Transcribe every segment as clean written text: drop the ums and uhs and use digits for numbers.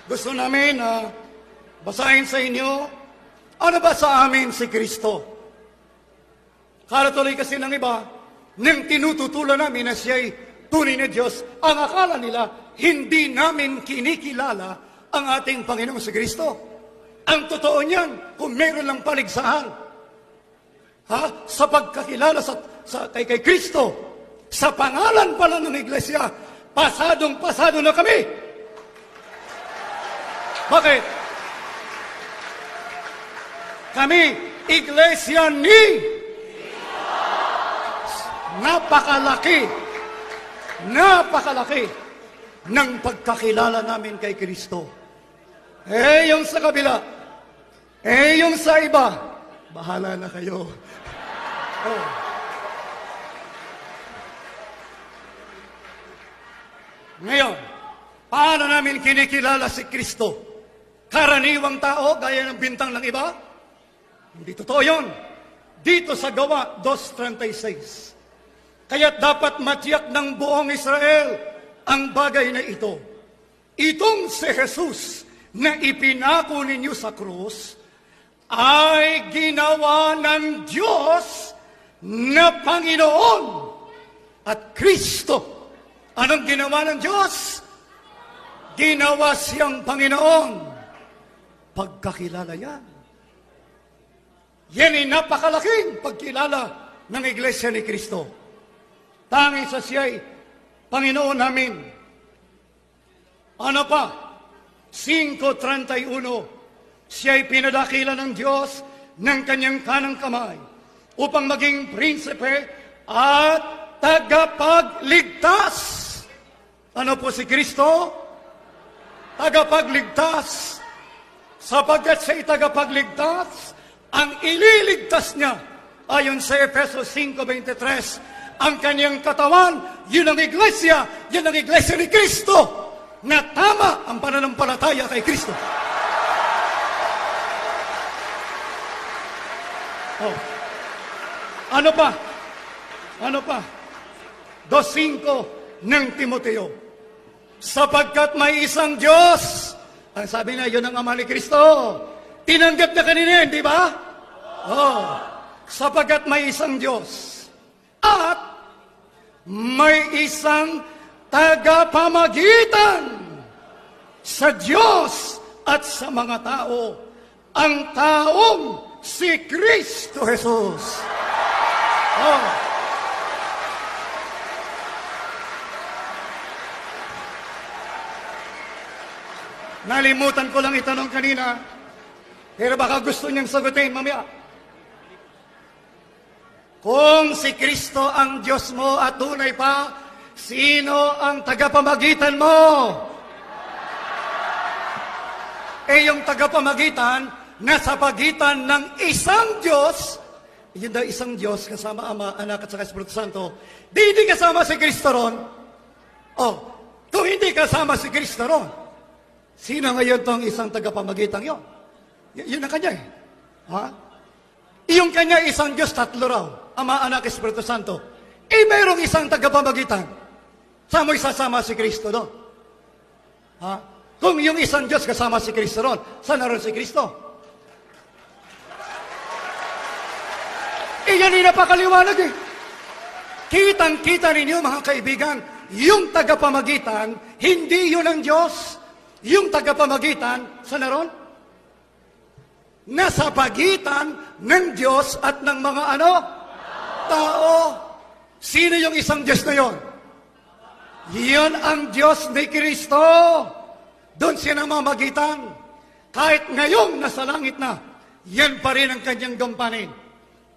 Gusto namin na basahin sa inyo, ano ba sa amin si Kristo? Karatuloy kasi ng iba, nang tinututulan namin na siya'y tunay na Diyos, ang akala nila, hindi namin kinikilala ang ating Panginoong si Kristo. Ang totoo niyan, kung meron lang paligsahan, sa pagkakilala kay Kristo, sa pangalan pala ng Iglesia, pasadong-pasado na kami. Bakit? Kami, Iglesia ni napakalaki ng pagkakilala namin kay Kristo. Yung sa kabila, yung sa iba, bahala na kayo. Ngayon, paano namin kinikilala si Kristo? Karaniwang tao, gaya ng bintang ng iba? Hindi totoo yun. Dito sa Gawa 2:36. Kaya't dapat matiyak ng buong Israel ang bagay na ito. Itong si Jesus na ipinako ninyo sa krus ay ginawa ng Diyos na Panginoon at Kristo. Anong ginawa ng Diyos? Ginawa siyang Panginoon. Pagkakilala yan. Yan ay napakalaking pagkilala ng Iglesia ni Kristo. Tanging sa siya'y Panginoon namin. Ano pa? 5:31, siya'y pinadakila ng Diyos ng kanyang kanang kamay upang maging prinsipe at tagapagligtas. Ano po si Kristo? Tagapagligtas. Sapagkat siya'y tagapagligtas, ang ililigtas niya, ayon sa Efesos 5:23, ang kanyang katawan, yun ang Iglesia, yun ang Iglesia ni Kristo, na tama ang pananampalataya kay Kristo. Ano pa? 2:5 ng Timoteo. Sapagkat may isang Diyos, ang sabi na yun ang Ama ni Kristo, tinanggap na kanina, di ba? Sapagkat may isang Diyos, at may isang tagapamagitan sa Diyos at sa mga tao, ang taong si Kristo Jesus. Nalimutan ko lang itanong kanina, pero baka gusto niyang sagutin mamaya. Kung si Kristo ang Diyos mo at tunay pa, sino ang tagapamagitan mo? Yung tagapamagitan, nasa pagitan ng isang Diyos, yun daw isang Diyos kasama Ama, Anak at saka Espiritu Santo. Hindi kasama si Kristo ron. Kung hindi kasama si Kristo ron, sino ngayon tong isang tagapamagitan yun? Yun ang kanya Yung kanya isang Diyos, tatlo raw. Ama, Anak, Espiritu Santo. Mayroong isang tagapamagitan. Saan mo isasama si Kristo doon? Kung yung isang Diyos kasama si Kristo ron, saan naroon si Kristo? Yan ay napakaliwanag Kitang-kita ninyo, mga kaibigan, yung tagapamagitan, hindi yun ang Diyos. Yung tagapamagitan, saan naroon? Nasa pagitan ng Diyos at ng mga tao. Sino yung isang Diyos na yon? Yun ang Diyos ni Kristo. Doon siya namamagitan. Kahit ngayong nasa langit na, yan pa rin ang kanyang gampanin.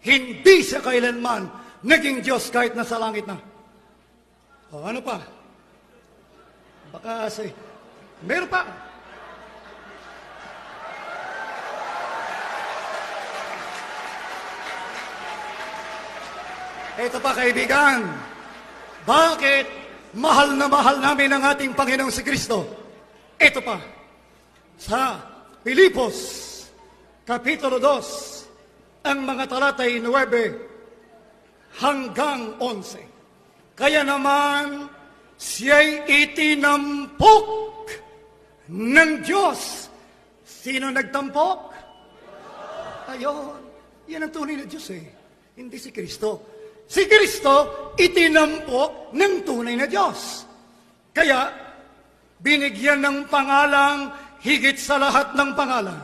Hindi siya kailanman naging Diyos kahit nasa langit na. Ano pa? Baka meron pa. Ito pa, kaibigan, bakit mahal na mahal namin ang ating Panginoong si Kristo? Ito pa, sa Pilipos, Kapitulo 2, ang mga talatay 9 hanggang 11. Kaya naman, siya'y itinampok ng Diyos. Sino nagtampok? Ayon. Yan ang tunay na Diyos eh. Hindi si Kristo. Si Kristo, itinampok ng tunay na Diyos. Kaya, binigyan ng pangalang higit sa lahat ng pangalan.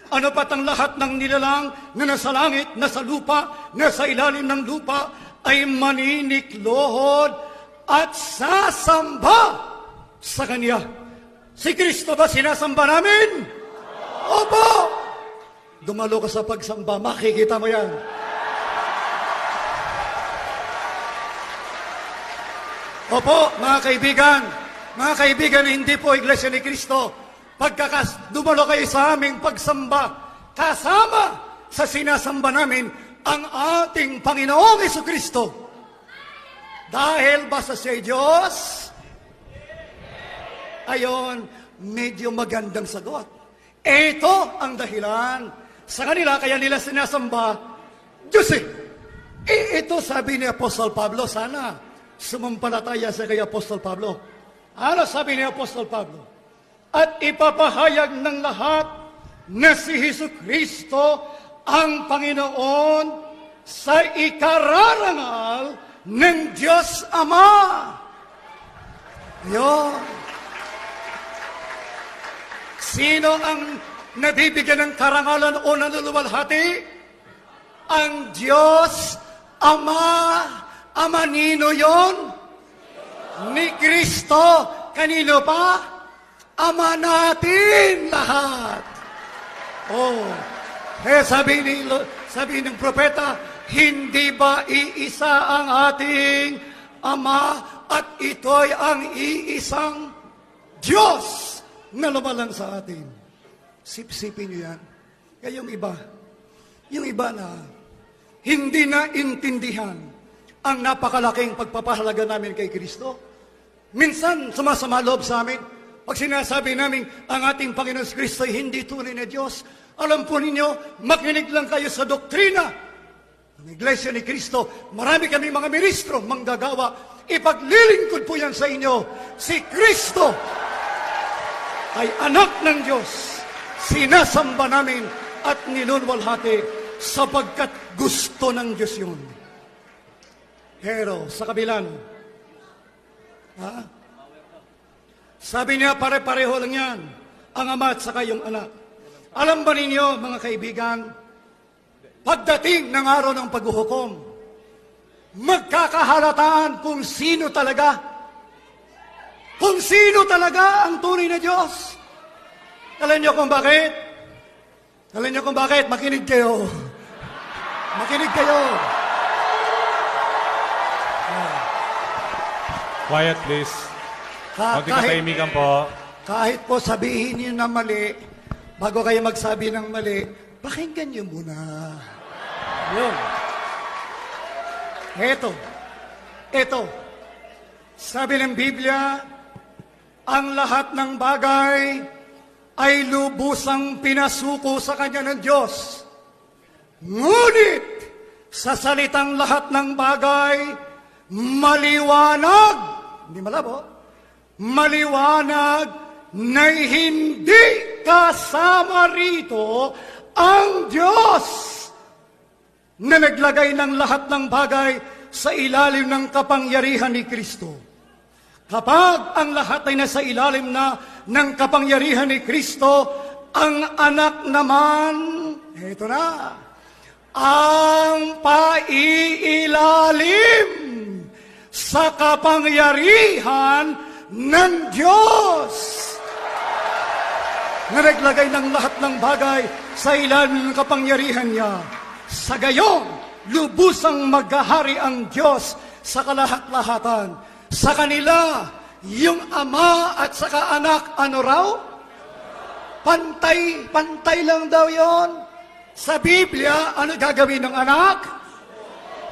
Ano pat ang lahat ng nilalang na nasa langit, nasa lupa, nasa ilalim ng lupa, ay maniniklohod at sasamba sa Kanya. Si Kristo ba sinasamba namin? Opo! Dumalo ka sa pagsamba, makikita mo yan. Opo, mga kaibigan, hindi po Iglesia ni Cristo. Dumalo kayo sa aming pagsamba, kasama sa sinasamba namin ang ating Panginoong Jesucristo. Dahil basta siya Diyos, ayon, medyo magandang sagot. Ito ang dahilan sa kanila, kaya nila sinasamba, Diyos eh. Ito sabi ni Apostol Pablo, sana sumampalataya sa kay Apostol Pablo. Ano sabi ni Apostol Pablo? At ipapahayag ng lahat na si Jesucristo ang Panginoon sa ikararangal ng Diyos Ama. Yun. Sino ang nabibigyan ng karangalan o nanuluwalhati? Ang Diyos Ama. Ama nino yon? Ni Kristo. Kanino pa? Ama natin lahat. Oh. Sabi ng propeta, hindi ba iisa ang ating Ama at ito'y ang iisang Diyos na lumalang sa atin. Sipsipin niyo yan. Kayong yung iba na hindi na intindihan ang napakalaking pagpapahalaga namin kay Kristo. Minsan, sumasama loob sa amin. Pag sinasabi namin, ang ating Panginoon Kristo ay hindi tunay na Diyos, alam po ninyo, makinig lang kayo sa doktrina ng Iglesia ni Kristo. Marami kami mga ministro, manggagawa. Ipaglilingkod po yan sa inyo. Si Kristo ay anak ng Diyos. Sinasamba namin at nilulwalhati sapagkat gusto ng Diyos yun. Pero sa kabilang, sabi niya pare-pareho lang yan, ang ama at saka yung anak. Alam ba ninyo, mga kaibigan, pagdating ng araw ng paghuhukom, magkakahalataan kung sino talaga ang tunay na Diyos. Alam niyo kung bakit? Makinig kayo. Quiet, please. Konting katahimikan po. Kahit po sabihin niyo na mali, bago kayo magsabi ng mali, pakinggan niyo muna. Yun. Ito. Sabi ng Biblia, ang lahat ng bagay ay lubusang pinasuko sa Kanya ng Diyos. Ngunit, sa salitang lahat ng bagay, maliwanag, hindi malabo, maliwanag na hindi kasama rito ang Diyos na naglagay ng lahat ng bagay sa ilalim ng kapangyarihan ni Kristo. Kapag ang lahat ay nasa ilalim na ng kapangyarihan ni Kristo, ang anak naman, ito na, ang paiilalim sa kapangyarihan ng Diyos na naglagay ng lahat ng bagay sa ilalim ng kapangyarihan niya. Sa gayon, lubusang maghahari ang Diyos sa kalahat-lahatan. Sa kanila, yung ama at saka anak, ano raw? Pantay lang daw yon. Sa Biblia, ano gagawin ng anak?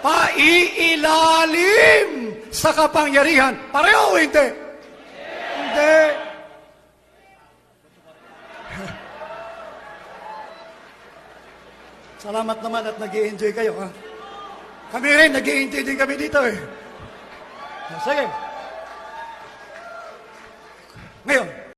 Paiilalim sa kapangyarihan. Pareho o hindi? Hindi. Salamat naman at nag-i-enjoy kayo, ha? Kami rin, nag-i-enjoy din kami dito, eh. Sige.